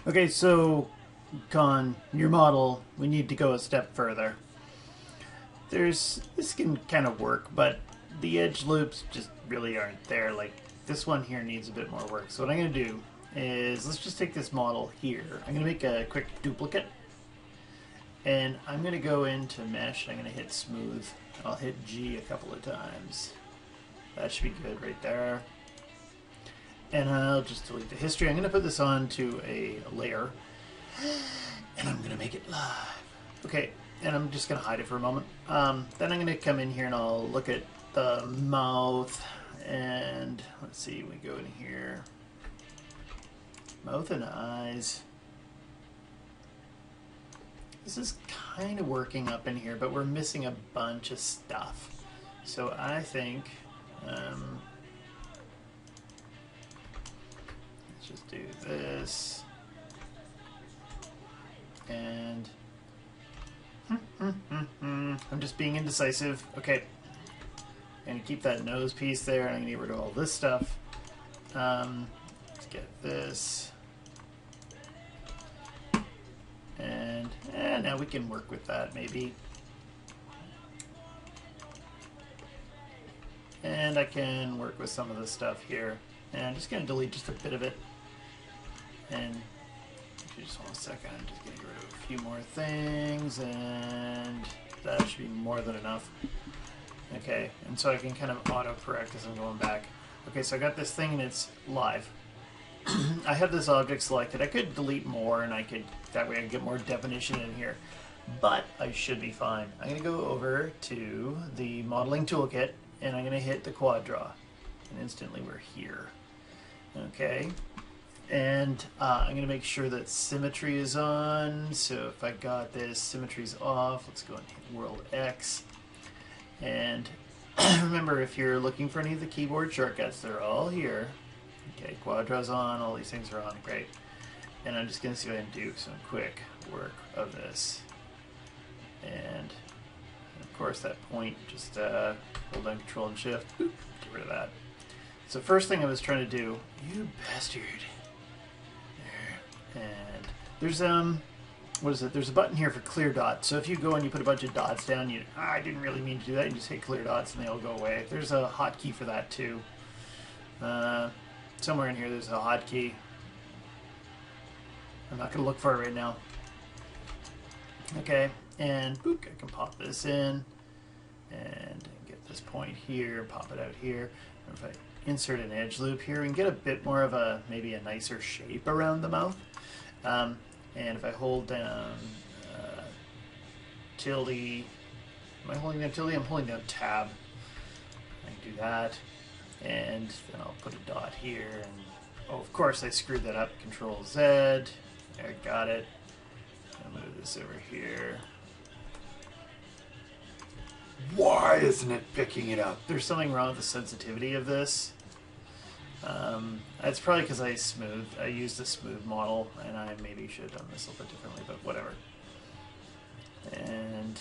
Okay, so Con, your model, we need to go a step further. This can kind of work, but the edge loops just really aren't there. Like this one here needs a bit more work. So what I'm going to do is let's just take this model here. I'm going to make a quick duplicate, and I'm going to go into mesh. And I'm going to hit smooth. I'll hit G a couple of times. That should be good right there. And I'll just delete the history. I'm going to put this onto a layer, and I'm going to make it live. Okay, and I'm just going to hide it for a moment. Then I'm going to come in here and I'll look at the mouth, and let's see, we go in here. Mouth and eyes. This is kind of working up in here, but we're missing a bunch of stuff. So I think... let's just do this, and I'm just being indecisive. Okay, I'm gonna keep that nose piece there, and I'm gonna get rid of all this stuff. Let's get this, and now we can work with that maybe. And I can work with some of this stuff here. And I'm just going to delete just a bit of it. And just one second, I'm just going to get rid of a few more things, and that should be more than enough. Okay, and so I can kind of auto-correct as I'm going back. Okay, so I got this thing and it's live. I have this object selected. I could delete more, and that way I can get more definition in here. But I should be fine. I'm going to go over to the modeling toolkit, and I'm going to hit the quad draw, and instantly we're here. Okay, and I'm going to make sure that symmetry is on. So if I got this, symmetry's off. Let's go and hit World X. And remember, if you're looking for any of the keyboard shortcuts, they're all here. Okay, quad draw's on. All these things are on. Great. And I'm just going to see what I can do some quick work of this. And of course, that point, just hold down Control and Shift. Boop, get rid of that. So first thing I was trying to do, you bastard. There. And there's what is it? There's a button here for clear dots. So if you go and you put a bunch of dots down, I didn't really mean to do that. You just hit clear dots and they all go away. There's a hotkey for that too. Somewhere in here there's a hotkey. I'm not going to look for it right now. Okay, and boop, I can pop this in and get this point here, pop it out here. And if I insert an edge loop here, we can get a bit more of maybe a nicer shape around the mouth. And if I hold down tilde, am I holding down tilde? I'm holding down tab. I can do that, and then I'll put a dot here, and oh, of course I screwed that up. Control Z, there, got it. I'll move this over here. Why isn't it picking it up? There's something wrong with the sensitivity of this. It's probably because I used a smooth model, and I maybe should have done this a little bit differently, but whatever. And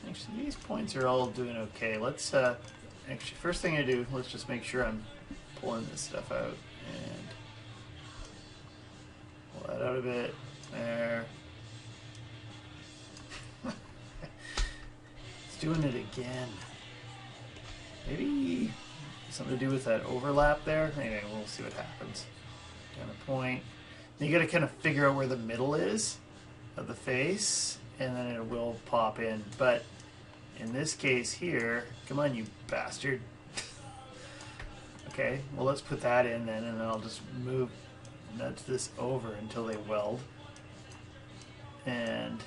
actually, these points are all doing okay. Let's actually, first thing I do, let's just make sure I'm pulling this stuff out, and pull that out a bit. There. It's doing it again. Maybe something to do with that overlap there. Anyway, we'll see what happens. Down a point. Then you got to kind of figure out where the middle is of the face, and then it will pop in. But in this case here, come on, you bastard. Okay, well, let's put that in then, and then I'll just nudge this over until they weld. And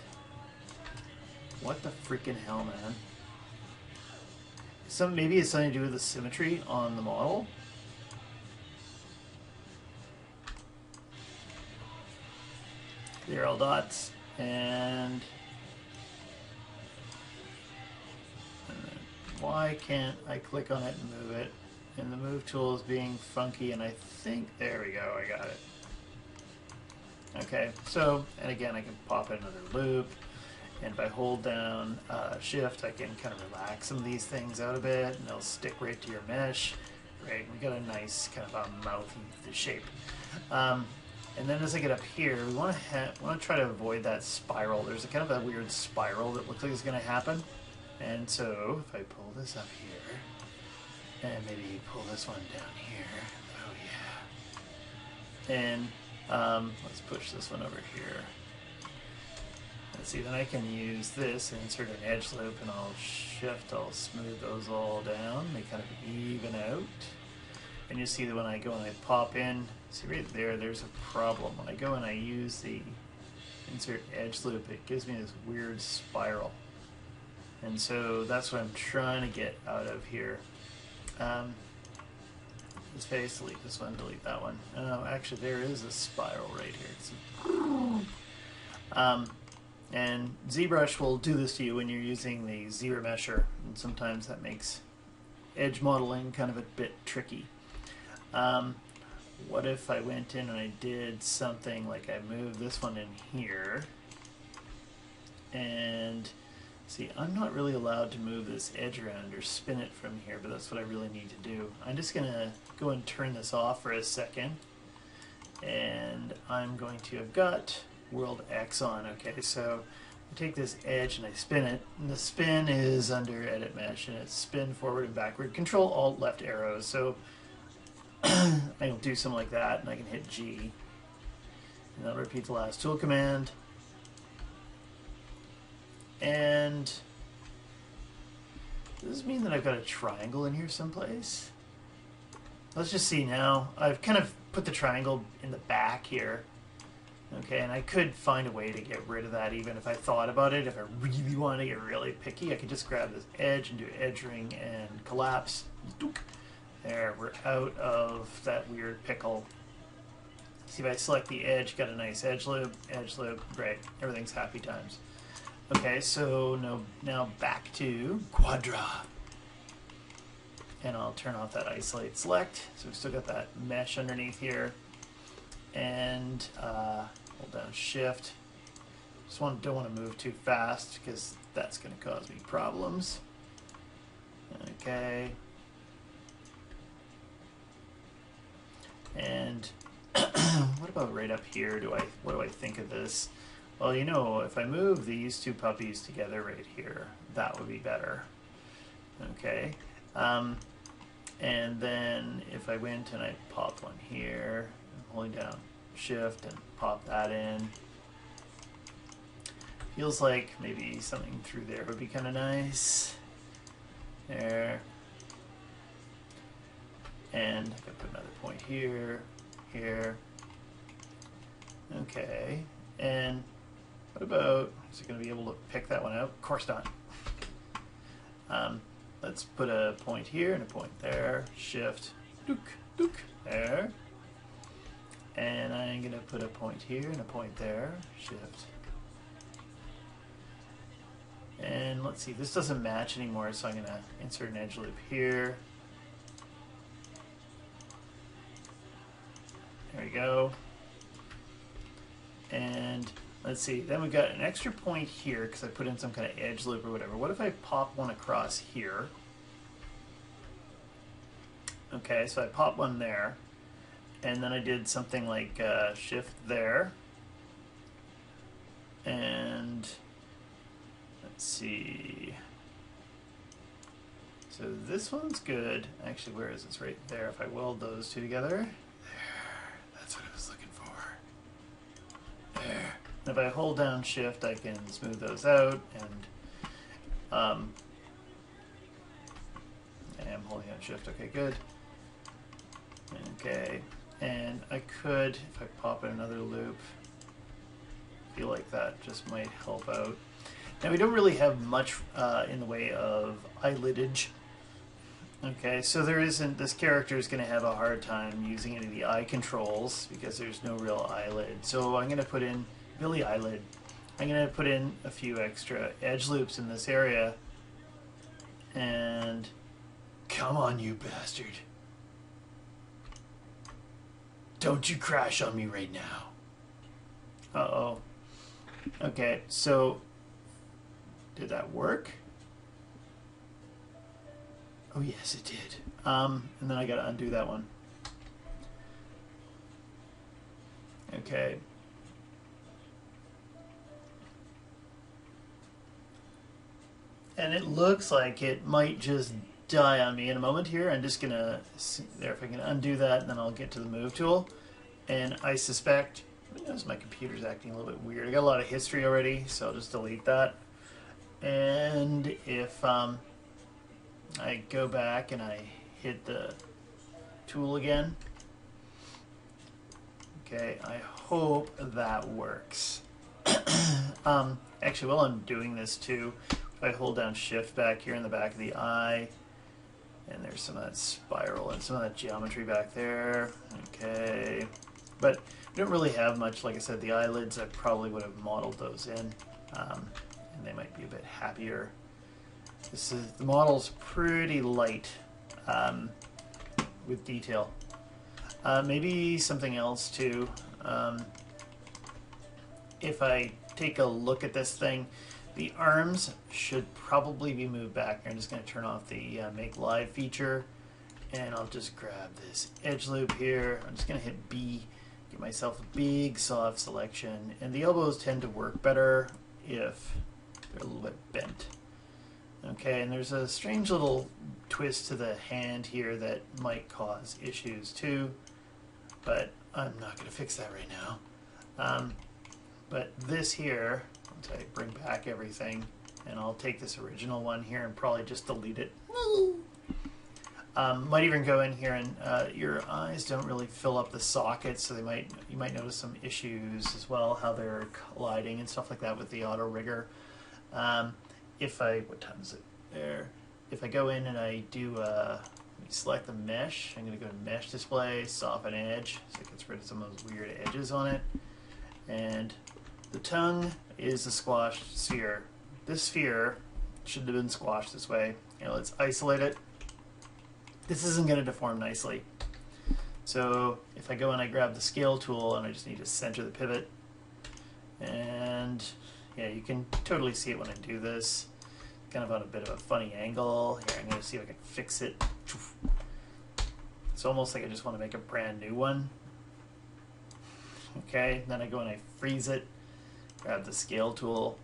what the freaking hell, man? Maybe it's something to do with the symmetry on the model. Clear all dots, and why can't I click on it and move it? And the move tool is being funky, and I think, there we go, I got it. Okay, so, and again, I can pop in another loop. And if I hold down Shift, I can kind of relax some of these things out a bit, and they'll stick right to your mesh. Great, we got a nice kind of a mouthy shape. And then as I get up here, we want to try to avoid that spiral. There's a kind of a weird spiral that looks like it's going to happen. And so if I pull this up here, and maybe pull this one down here. Oh yeah. And let's push this one over here. Let's see, then I can use this and insert an edge loop, and I'll smooth those all down. They kind of even out. And you see that when I go and I pop in, see right there, there's a problem. When I go and I use the insert edge loop, it gives me this weird spiral. And so that's what I'm trying to get out of here. Let's face, delete this one, delete that one. Oh, actually there is a spiral right here. And ZBrush will do this to you when you're using the ZRemesher, and sometimes that makes edge modeling kind of a bit tricky. What if I went in and I did something like I moved this one in here, and see, I'm not really allowed to move this edge around or spin it from here, but that's what I really need to do. I'm just going to go and turn this off for a second, and I'm going to have got World X on. Okay, so I take this edge and I spin it, and the spin is under Edit Mesh, and it's spin forward and backward. Control Alt left arrows. So I'll do something like that, and I can hit G, and I'll repeat the last tool command. And does this mean that I've got a triangle in here someplace? Let's just see now. I've kind of put the triangle in the back here. Okay, and I could find a way to get rid of that even if I thought about it. If I really want to get really picky, I could just grab this edge and do edge ring and collapse. There, we're out of that weird pickle. See, if I select the edge, got a nice edge loop, great. Everything's happy times. Okay, so now back to Quadra. And I'll turn off that isolate select. So we've still got that mesh underneath here. And hold down Shift. Just don't want to move too fast because that's going to cause me problems. Okay. And what about right up here? What do I think of this? Well, you know, if I move these two puppies together right here, that would be better. Okay. And then if I went and I popped one here, I'm holding down Shift and pop that in. Feels like maybe something through there would be kind of nice. There. And I can put another point here, here. Okay. And what about, is it going to be able to pick that one out? Of course not. Let's put a point here and a point there. Shift, there. And I'm going to put a point here and a point there. Shift. And let's see, this doesn't match anymore, so I'm going to insert an edge loop here. There we go. And let's see, then we've got an extra point here because I put in some kind of edge loop or whatever. What if I pop one across here? Okay, so I pop one there, and then I did something like Shift there. And let's see. So this one's good. Actually, where is this? Right there. If I weld those two together. There. That's what I was looking for. There. And if I hold down Shift, I can smooth those out. And I am holding down Shift. Okay, good. Okay. And I could, if I pop in another loop, feel like that just might help out. Now we don't really have much in the way of eyelidage. Okay, so there isn't, this character is going to have a hard time using any of the eye controls because there's no real eyelid. So I'm going to put in Billy Eyelid. I'm going to put in a few extra edge loops in this area. And come on, you bastard. Don't you crash on me right now. Uh-oh. Okay, so did that work? Oh yes, it did. And then I gotta undo that one. Okay. And it looks like it might just die on me in a moment here. I'm just gonna see there if I can undo that, and then I'll get to the move tool. And I suspect, notice my computer's acting a little bit weird. I got a lot of history already, so I'll just delete that. And if I go back and I hit the tool again, okay, I hope that works. Actually, while I'm doing this too, if I hold down shift back here in the back of the eye, and there's some of that spiral and some of that geometry back there, okay. But we don't really have much. Like I said, the eyelids, I probably would have modeled those in, and they might be a bit happier. The model's pretty light with detail. Maybe something else too. If I take a look at this thing, the arms should probably be moved back. I'm just going to turn off the make live feature, and I'll just grab this edge loop here. I'm just going to hit B, get myself a big soft selection, and the elbows tend to work better if they're a little bit bent. Okay, and there's a strange little twist to the hand here that might cause issues too, but I'm not going to fix that right now. But this here, once I bring back everything, and I'll take this original one here and probably just delete it. Might even go in here, and your eyes don't really fill up the sockets, so you might notice some issues as well, how they're colliding and stuff like that with the auto rigger. What time is it there? If I go in and I do select the mesh, I'm going to go to mesh display, soften edge, so it gets rid of some of those weird edges on it. And the tongue is a squashed sphere. This sphere should have been squashed this way. Let's isolate it. This isn't going to deform nicely. So if I go and I grab the scale tool, and I just need to center the pivot, and yeah, you can totally see it when I do this. Kind of on a bit of a funny angle. Here, I'm going to see if I can fix it. It's almost like I just want to make a brand new one. Okay, then I go and I freeze it, grab the scale tool,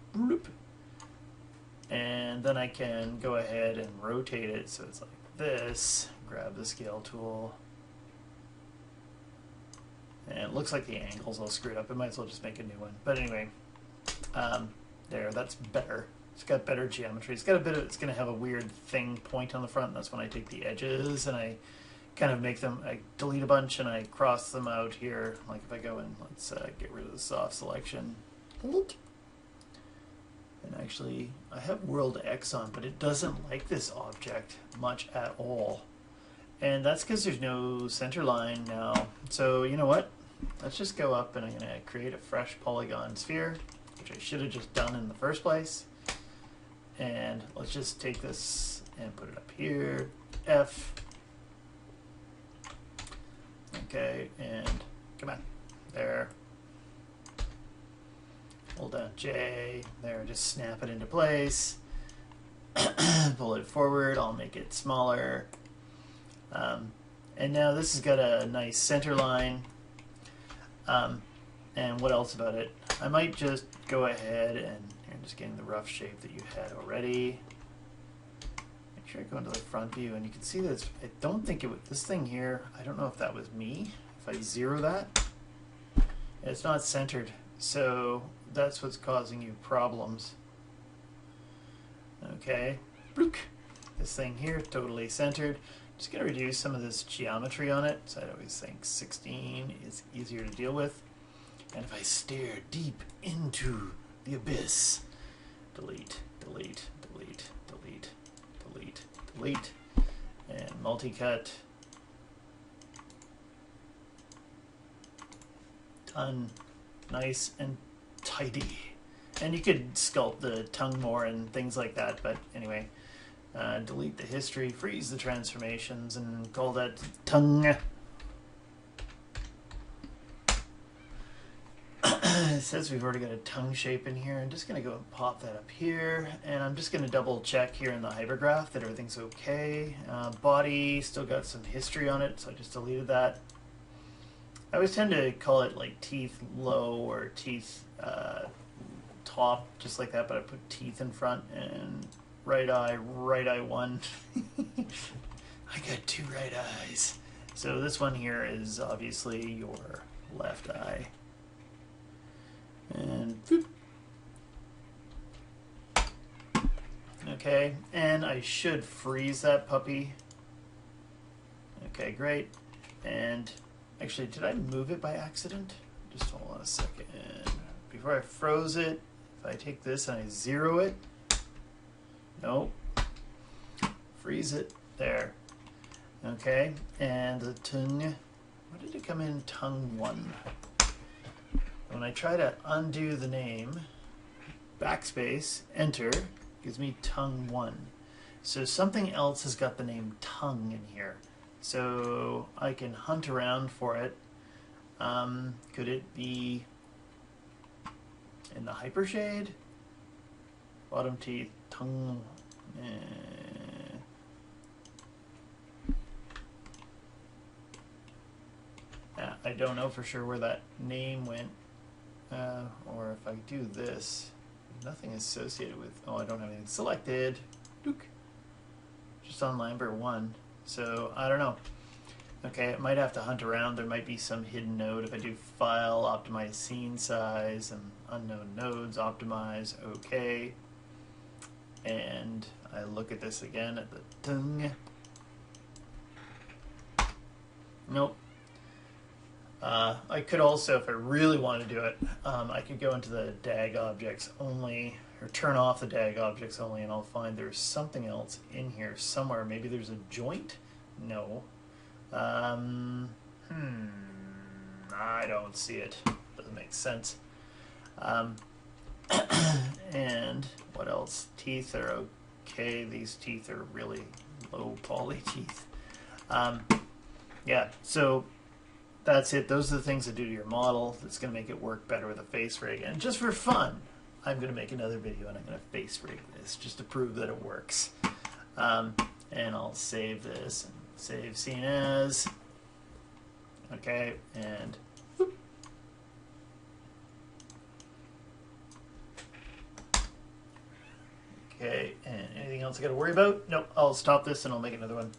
and then I can go ahead and rotate it so it's like this, grab the scale tool, and it looks like the angle's all screwed up. I might as well just make a new one. But anyway, there, that's better. It's got better geometry. It's going to have a weird thing point on the front. That's when I take the edges and I kind of make them, I delete a bunch and I cross them out here. Like if I go in, let's get rid of the soft selection. And actually, I have World X on, but it doesn't like this object much at all. And that's because there's no center line now. So you know what? Let's just go up, and I'm going to create a fresh polygon sphere, which I should have just done in the first place. And let's just take this and put it up here. F. Okay, and come on. There. Hold down J. There, just snap it into place. Pull it forward. I'll make it smaller. And now this has got a nice center line. And what else about it? I might just go ahead and I'm just getting the rough shape that you had already. Make sure I go into the front view, and you can see that I don't think it was this thing here. I don't know if that was me. If I zero that, it's not centered, so that's what's causing you problems. Okay, blook. This thing here totally centered. Just gonna reduce some of this geometry on it. So I always think 16 is easier to deal with. And if I stare deep into the abyss, delete, delete, delete, delete, delete, delete, and multi-cut. Done. Nice and tidy. And you could sculpt the tongue more and things like that, but anyway. Delete the history, freeze the transformations, and call that tongue. It says we've already got a tongue shape in here. I'm just going to go and pop that up here, and I'm just going to double check here in the hypergraph that everything's okay. Body still got some history on it, so I just deleted that. I always tend to call it like teeth low or teeth top, just like that, but I put teeth in front and right eye 1. I got 2 right eyes. So this one here is obviously your left eye. And boop. Okay, and I should freeze that puppy. Okay, great. And actually, did I move it by accident? Just hold on a second. Before I froze it, if I take this and I 0 it, nope. Freeze it, there. Okay, and the tongue, what did it come in? Tongue 1. When I try to undo the name, backspace, enter, gives me tongue 1. So something else has got the name tongue in here. So I can hunt around for it. Could it be in the hypershade? Bottom teeth, tongue. I don't know for sure where that name went. Or if I do this, nothing associated with, oh, I don't have anything selected. Dook. Just on Lambert 1. So I don't know. Okay, I might have to hunt around. There might be some hidden node. If I do file, optimize scene size, and unknown nodes, optimize, okay. And I look at this again at the tongue. Nope. I could also, if I really want to do it, I could go into the DAG objects only, or turn off the DAG objects only, and I'll find there's something else in here somewhere. Maybe there's a joint? No. I don't see it. Doesn't make sense. And what else? Teeth are okay. These teeth are really low poly teeth. Yeah, so that's it. Those are the things that do to your model that's going to make it work better with a face rig. And just for fun, I'm going to make another video and I'm going to face rig this just to prove that it works. And I'll save this and save scene as. Okay, and whoop. Okay, and anything else I got to worry about? Nope, I'll stop this and I'll make another one.